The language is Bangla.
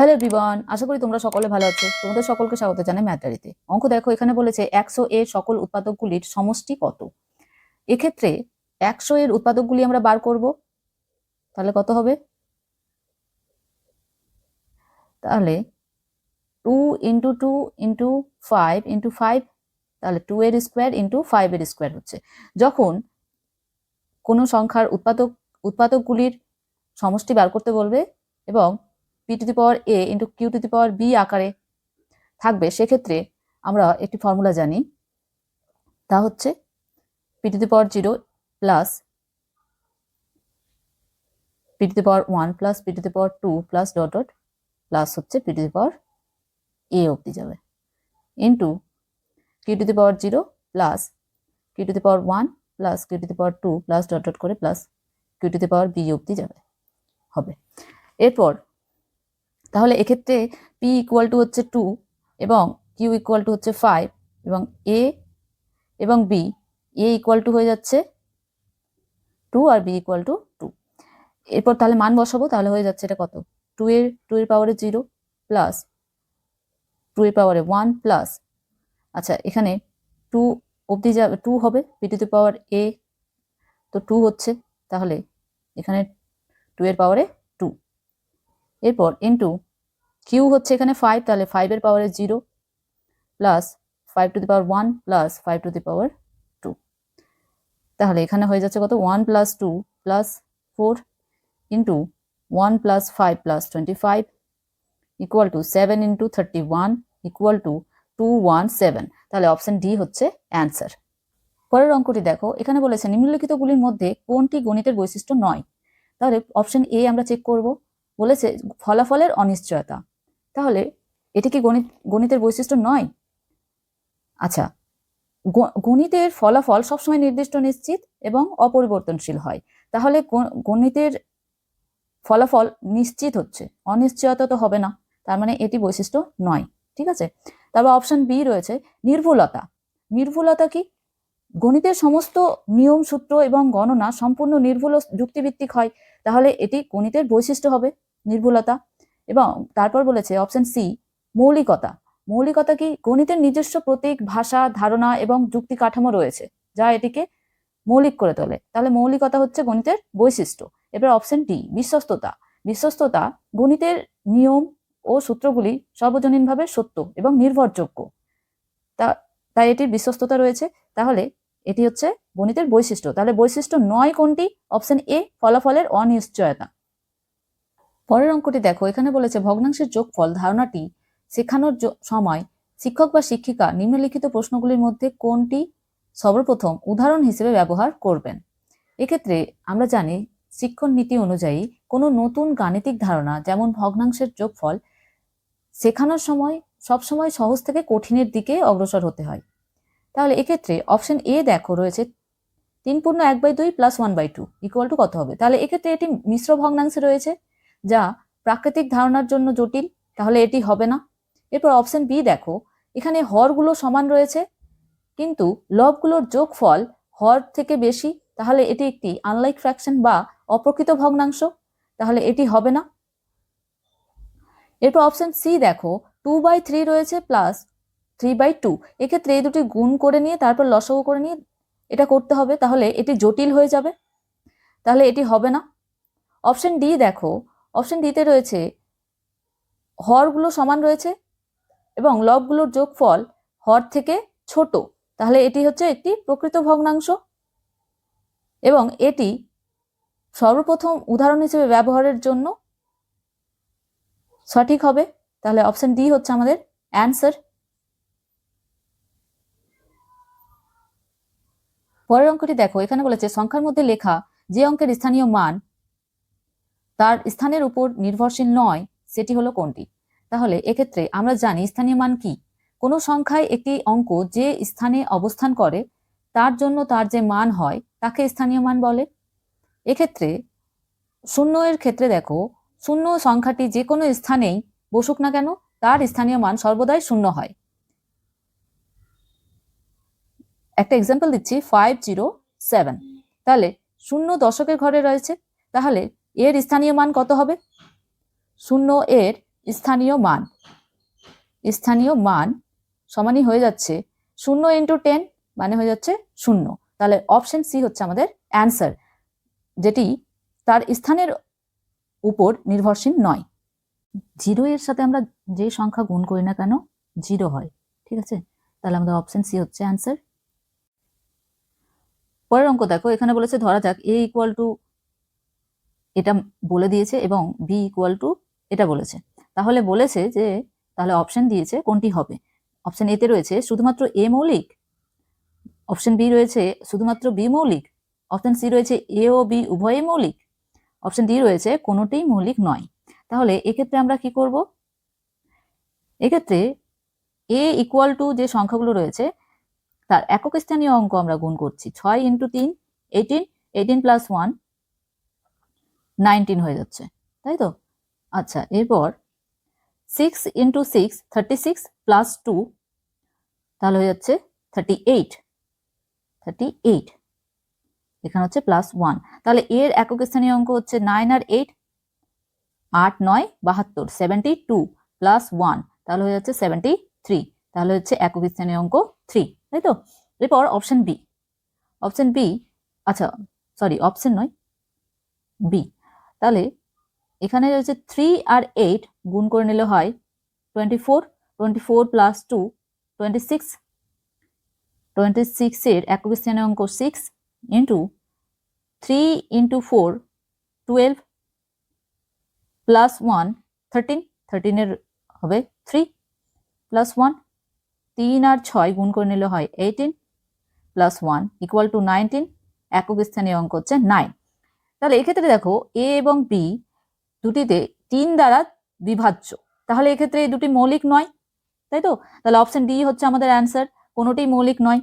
হ্যালো এভরিওয়ান, আশা করি তোমরা সকলে ভালো আছো। তোমাদের সকলকে স্বাগত জানাই ম্যাথ ডায়েরিতে। অঙ্ক দেখো, এখানে বলেছে 100 এর সকল উৎপাদকগুলির সমষ্টি কত। এক্ষেত্রে 100 এর উৎপাদকগুলি আমরা বার করব, তাহলে কত হবে? তাহলে 2 × 2 × 5 × 5, তাহলে 2 এর স্কোয়ার × 5 এর স্কোয়ার হচ্ছে। যখন কোনো সংখ্যার উৎপাদকগুলির সমষ্টি বার করতে বলবে এবং p⁴ a × q⁴b আকারে থাকবে, সেক্ষেত্রে আমরা একটি ফর্মুলা জানি, তা হচ্ছে p⁴ plus p⁴1 plus p⁴2 plus dot dot plus হচ্ছে p⁴a অবধি যাবে into q⁴0 plus q⁴1 plus q⁴2 plus dot dot করে প্লাস q⁵b অবধি যাবে হবে। এরপর তাহলে এক্ষেত্রে p = হচ্ছে 2 এবং q = হচ্ছে 5 এবং a এবং b, a = হয়ে যাচ্ছে 2 আর b = 2। এরপর তাহলে মান বসাবো, তাহলে হয়ে যাচ্ছে এটা কত, 2 এর পাওয়ারে 0 প্লাস 2 এর পাওয়ারে 1 প্লাস, আচ্ছা এখানে 2 অবধি যাবে, 2 হবে p⁴a, তো 2 হচ্ছে, তাহলে এখানে 2 এর পাওয়ারে 2। এরপর ইন্টু q হচ্ছে এখানে 5, তাহলে 5 এর পাওয়ারে 0 প্লাস 5⁴1 প্লাস 5⁴2, তাহলে এখানে হয়ে যাচ্ছে কত, 1 + 2 + 4 ইন্টু 1 + 5 + 25 = 7 × 31 = 217। তাহলে অপশন ডি হচ্ছে অ্যান্সার। পরের অঙ্কটি দেখো, এখানে বলেছে নিম্নলিখিতগুলির মধ্যে কোনটি গণিতের বৈশিষ্ট্য নয়। তাহলে অপশন এ আমরা চেক করব, বলেছে ফলাফলের অনিশ্চয়তা। তাহলে এটি কি গণিতের বৈশিষ্ট্য নয়? আচ্ছা, গণিতের ফলাফল সবসময় নির্দিষ্ট, নিশ্চিত এবং অপরিবর্তনশীল হয়। তাহলে গণিতের ফলাফল নিশ্চিত হচ্ছে, অনিশ্চয়তা তো হবে না, তার মানে এটি বৈশিষ্ট্য নয়। ঠিক আছে, তারপর অপশন বি রয়েছে নির্ভুলতা। নির্ভুলতা কি? গণিতের সমস্ত নিয়ম, সূত্র এবং গণনা সম্পূর্ণ নির্ভুল যুক্তিভিত্তিক হয়, তাহলে এটি গণিতের বৈশিষ্ট্য হবে, নির্ভুলতা। এবং তারপর বলেছে অপশন সি মৌলিকতা। মৌলিকতা কি? গণিতের নিজস্ব প্রতীক, ভাষা, ধারণা এবং যুক্তি কাঠামো রয়েছে, যা এটিকে মৌলিক করে তোলে, তাহলে মৌলিকতা হচ্ছে গণিতের বৈশিষ্ট্য। এবার অপশন ডি বিশ্বস্ততা। বিশ্বস্ততা গণিতের নিয়ম ও সূত্রগুলি সর্বজনীনভাবে সত্য এবং নির্ভরযোগ্য, তাই এটির বিশ্বস্ততা রয়েছে, তাহলে এটি হচ্ছে গণিতের বৈশিষ্ট্য। তাহলে বৈশিষ্ট্য নয় কোনটি? অপশন এ ফলাফলের অনিশ্চয়তা। পরের অঙ্কটি দেখো, এখানে বলেছে ভগ্নাংশের যোগফল ধারণাটি শেখানোর সময় শিক্ষক বা শিক্ষিকা নিম্নলিখিত প্রশ্নগুলির মধ্যে কোনটি সর্বপ্রথম উদাহরণ হিসেবে ব্যবহার করবেন। এক্ষেত্রে আমরা জানি শিক্ষণ নীতি অনুযায়ী কোনো নতুন গাণিতিক ধারণা যেমন ভগ্নাংশের যোগফল শেখানোর সময় সবসময় সহজ থেকে কঠিনের দিকে অগ্রসর হতে হয়। তাহলে এক্ষেত্রে অপশন এ দেখো রয়েছে 3/1/2 + 1/2 = কত হবে। তাহলে এক্ষেত্রে এটি মিশ্র ভগ্নাংশে রয়েছে, যা প্রাকৃতিক ধারণার জন্য জটিল, তাহলে এটি হবে না। এরপর অপশন বি দেখো, এখানে হরগুলো সমান রয়েছে কিন্তু লবগুলোর যোগফল হর থেকে বেশি, তাহলে এটি একটি আনলাইক ফ্র্যাকশন বা অপ্রকৃত ভগ্নাংশ, তাহলে এটি হবে না। এরপর অপশন সি দেখো 2/3 রয়েছে প্লাস 3/2, এক্ষেত্রে এই দুটি গুণ করে নিয়ে তারপর লসাগু করে নিয়ে এটা করতে হবে, তাহলে এটি জটিল হয়ে যাবে, তাহলে এটি হবে না। অপশন ডি দেখো, অপশন ডিতে রয়েছে হরগুলো সমান রয়েছে এবং লবগুলোর যোগফল হর থেকে ছোট, তাহলে এটি হচ্ছে একটি প্রকৃত ভগ্নাংশ এবং এটি সর্বপ্রথম উদাহরণ হিসেবে ব্যবহারের জন্য সঠিক হবে, তাহলে অপশন ডি হচ্ছে আমাদের অ্যান্সার। পরের অঙ্কটি দেখো, এখানে বলেছে সংখ্যার মধ্যে লেখা যে অঙ্কের স্থানীয় মান তার স্থানের উপর নির্ভরশীল নয় সেটি হলো কোনটি। তাহলে এক্ষেত্রে আমরা জানি স্থানীয় মান কি, কোনো সংখ্যায় একটি অঙ্ক যে স্থানে অবস্থান করে তার জন্য তার যে মান হয় তাকে স্থানীয় মান বলে। এক্ষেত্রে 0 এর ক্ষেত্রে দেখো, 0 সংখ্যাটি যে কোনো স্থানেই বসুক না কেন তার স্থানীয় মান সর্বদাই 0 হয়। একটা এক্সাম্পল দিচ্ছি, 507, তাহলে 0 দশকের ঘরে রয়েছে, তাহলে এর স্থানীয় মান কত হবে? 0 এর স্থানীয় মান সমানই হয়ে যাচ্ছে 0 ইন্টু 10 মানে হয়ে যাচ্ছে 0। তাহলে অপশন সি হচ্ছে আমাদের অ্যান্সার, যেটি তার স্থানের উপর নির্ভরশীল নয়। 0 এর সাথে আমরা যে সংখ্যা গুণ করি না কেন 0 হয়, ঠিক আছে? তাহলে আমাদের অপশন সি হচ্ছে অ্যান্সার। পরের অঙ্ক দেখো, এখানে বলেছে ধরা যাক a ইকুয়াল টু এটা বলে দিয়েছে এবং b ইকুয়াল টু এটা বলেছে। তাহলে বলেছে যে তাহলে অপশন দিয়েছে কোনটি হবে। অপশন এতে রয়েছে শুধুমাত্র a মৌলিক, অপশন বি রয়েছে শুধুমাত্র বি মৌলিক, অপশন সি রয়েছে এ ও বি উভয়ই মৌলিক, অপশন ডি রয়েছে কোনোটিই মৌলিক নয়। তাহলে এক্ষেত্রে আমরা কি করব? এক্ষেত্রে এ ইকুয়াল টু যে সংখ্যাগুলো রয়েছে তার একক স্থানীয় অঙ্ক আমরা গুণ করছি। 6 ইন্টু 3 18, 18 প্লাস 1 19 হয়ে যাচ্ছে, তাই তো? আচ্ছা, এরপর 6 ইন্টু 6 36 প্লাস 2 তাহলে হয়ে যাচ্ছে 38, এখানে হচ্ছে প্লাস 1। তাহলে এর একক স্থানীয় অঙ্ক হচ্ছে 9 আর 8, 8 9 72, 72 প্লাস 1 তাহলে হয়ে যাচ্ছে 73, তাহলে হচ্ছে একক স্থানীয় অঙ্ক 3, তাই তো? এরপর অপশন বি, আচ্ছা সরি অপশন নয় বি। তাহলে এখানে রয়েছে 3 আর 8 গুণ করে নিলে হয় 24, 24 প্লাস 2 26, 26 এর একক স্থানীয় অঙ্ক 6 ইন্টু 3 ইন্টু 4 12 প্লাস 1 13, 13 এর হবে 3 প্লাস 1, 3 আর 6 গুণ করে নিলে হয় 18 প্লাস 1 ইকুয়াল টু 19, একক স্থানীয় অঙ্ক হচ্ছে 9। তাহলে এক্ষেত্রে দেখো এ এবং বি দুটিতে 3 দ্বারা বিভাজ্য, তাহলে এক্ষেত্রে এই দুটি মৌলিক নয়, তাই তো? তাহলে অপশন ডি হচ্ছে আমাদের অ্যান্সার, কোনোটি মৌলিক নয়।